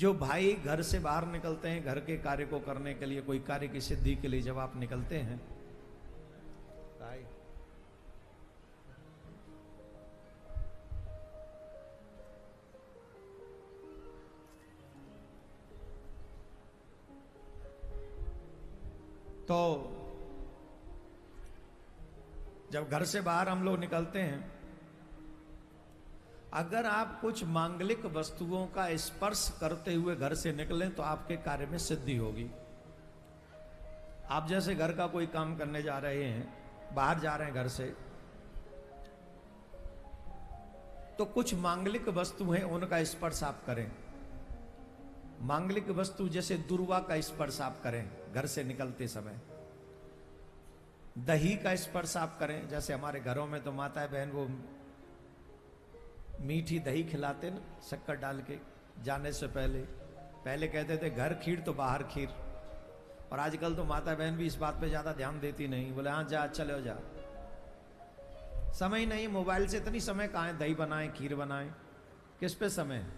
जो भाई घर से बाहर निकलते हैं घर के कार्य को करने के लिए, कोई कार्य की सिद्धि के लिए जब आप निकलते हैं, तो जब घर से बाहर हम लोग निकलते हैं, अगर आप कुछ मांगलिक वस्तुओं का स्पर्श करते हुए घर से निकलें तो आपके कार्य में सिद्धि होगी। आप जैसे घर का कोई काम करने जा रहे हैं, बाहर जा रहे हैं घर से, तो कुछ मांगलिक वस्तु हैं उनका स्पर्श आप करें। मांगलिक वस्तु जैसे दुर्वा का स्पर्श आप करें घर से निकलते समय। दही का स्पर्श आप करें, जैसे हमारे घरों में तो माता बहन वो मीठी दही खिलाते ना, शक्कर डाल के जाने से पहले। पहले कहते थे घर खीर तो बाहर खीर, और आजकल तो माता बहन भी इस बात पे ज्यादा ध्यान देती नहीं, बोले हाँ जा चले जा, समय नहीं, मोबाइल से इतनी समय कहाँ है दही बनाए खीर बनाए, किस पे समय है,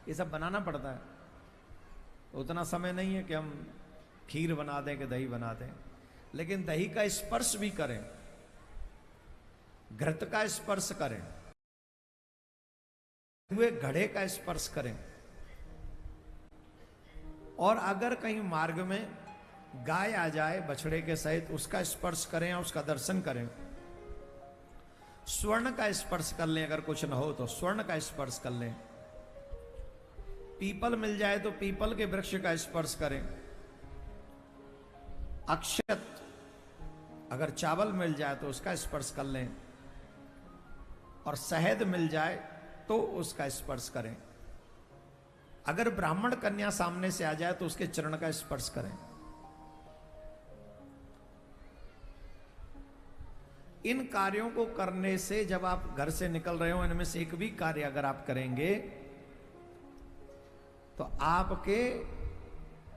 ये सब बनाना पड़ता है। उतना समय नहीं है कि हम खीर बना दें कि दही बना दें। लेकिन दही का स्पर्श भी करें, घृत का स्पर्श करें, हुए घड़े का स्पर्श करें। और अगर कहीं मार्ग में गाय आ जाए बछड़े के सहित, उसका स्पर्श करें और उसका दर्शन करें। स्वर्ण का स्पर्श कर लें, अगर कुछ न हो तो स्वर्ण का स्पर्श कर लें। पीपल मिल जाए तो पीपल के वृक्ष का स्पर्श करें। अक्षत, अगर चावल मिल जाए तो उसका स्पर्श कर लें, और शहद मिल जाए तो उसका स्पर्श करें। अगर ब्राह्मण कन्या सामने से आ जाए तो उसके चरण का स्पर्श करें। इन कार्यों को करने से, जब आप घर से निकल रहे हो, इनमें से एक भी कार्य अगर आप करेंगे तो आपके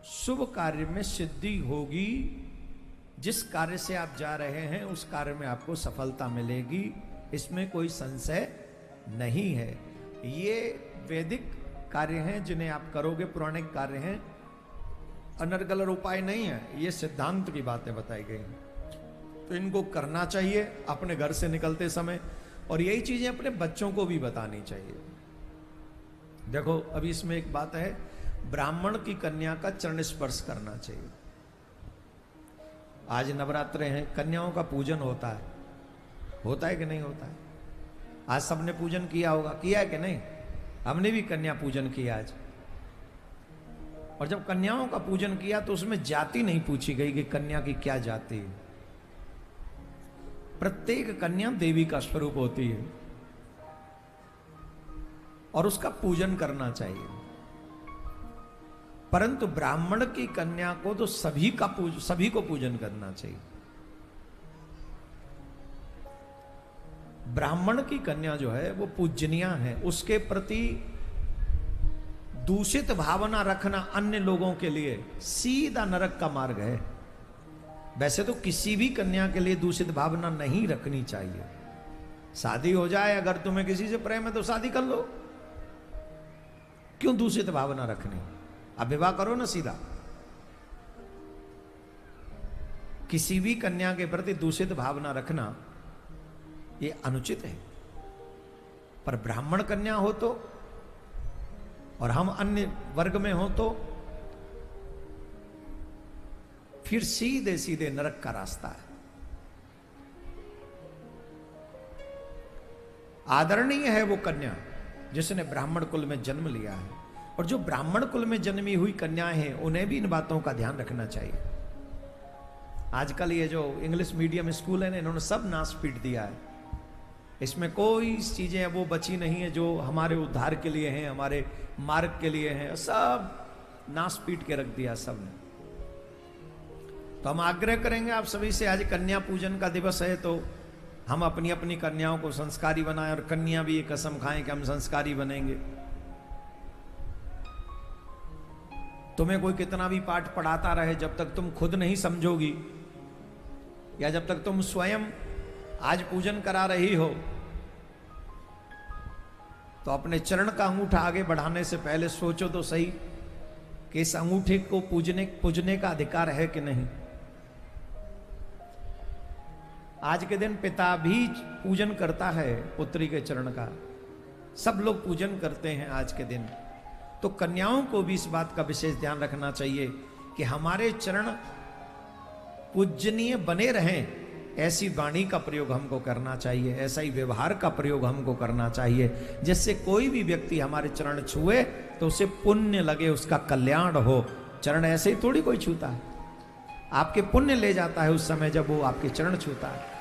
शुभ कार्य में सिद्धि होगी। जिस कार्य से आप जा रहे हैं उस कार्य में आपको सफलता मिलेगी, इसमें कोई संशय नहीं है। ये वैदिक कार्य हैं जिन्हें आप करोगे, पौराणिक कार्य हैं, अनर्गल उपाय नहीं है, ये सिद्धांत की बातें बताई गई हैं। तो इनको करना चाहिए अपने घर से निकलते समय, और यही चीजें अपने बच्चों को भी बतानी चाहिए। देखो अभी इसमें एक बात है, ब्राह्मण की कन्या का चरण स्पर्श करना चाहिए। आज नवरात्रे हैं, कन्याओं का पूजन होता है कि नहीं होता है? आज सबने पूजन किया होगा, किया है कि नहीं? हमने भी कन्या पूजन किया आज। और जब कन्याओं का पूजन किया तो उसमें जाति नहीं पूछी गई कि कन्या की क्या जाति है। प्रत्येक कन्या देवी का स्वरूप होती है और उसका पूजन करना चाहिए। परंतु ब्राह्मण की कन्या को तो सभी को पूजन करना चाहिए। ब्राह्मण की कन्या जो है वो पूजनीय है, उसके प्रति दूषित भावना रखना अन्य लोगों के लिए सीधा नरक का मार्ग है। वैसे तो किसी भी कन्या के लिए दूषित भावना नहीं रखनी चाहिए। शादी हो जाए, अगर तुम्हें किसी से प्रेम है तो शादी कर लो, क्यों दूषित भावना रखनी? अब विवाह करो ना सीधा। किसी भी कन्या के प्रति दूषित भावना रखना ये अनुचित है। पर ब्राह्मण कन्या हो तो, और हम अन्य वर्ग में हो तो फिर सीधे सीधे नरक का रास्ता है। आदरणीय है वो कन्या जिसने ब्राह्मण कुल में जन्म लिया है, और जो ब्राह्मण कुल में जन्मी हुई कन्याएं हैं उन्हें भी इन बातों का ध्यान रखना चाहिए। आजकल ये जो इंग्लिश मीडियम स्कूल है ना, इन्होंने सब नाश पीट दिया है। इसमें कोई चीजें वो बची नहीं है जो हमारे उद्धार के लिए हैं, हमारे मार्ग के लिए हैं, सब नाश पीट के रख दिया सबने। तो हम आग्रह करेंगे आप सभी से, आज कन्या पूजन का दिवस है, तो हम अपनी अपनी कन्याओं को संस्कारी बनाएं, और कन्या भी ये कसम खाएं कि हम संस्कारी बनेंगे। तुम्हें कोई कितना भी पाठ पढ़ाता रहे, जब तक तुम खुद नहीं समझोगी, या जब तक तुम स्वयं आज पूजन करा रही हो, तो अपने चरण का अंगूठा आगे बढ़ाने से पहले सोचो तो सही कि इस अंगूठे को पूजने का अधिकार है कि नहीं। आज के दिन पिता भी पूजन करता है पुत्री के चरण का, सब लोग पूजन करते हैं आज के दिन। तो कन्याओं को भी इस बात का विशेष ध्यान रखना चाहिए कि हमारे चरण पूजनीय बने रहें, ऐसी वाणी का प्रयोग हमको करना चाहिए, ऐसा ही व्यवहार का प्रयोग हमको करना चाहिए, जिससे कोई भी व्यक्ति हमारे चरण छुए तो उसे पुण्य लगे, उसका कल्याण हो। चरण ऐसे ही थोड़ी कोई छूता है, आपके पुण्य ले जाता है उस समय जब वो आपके चरण छूता है।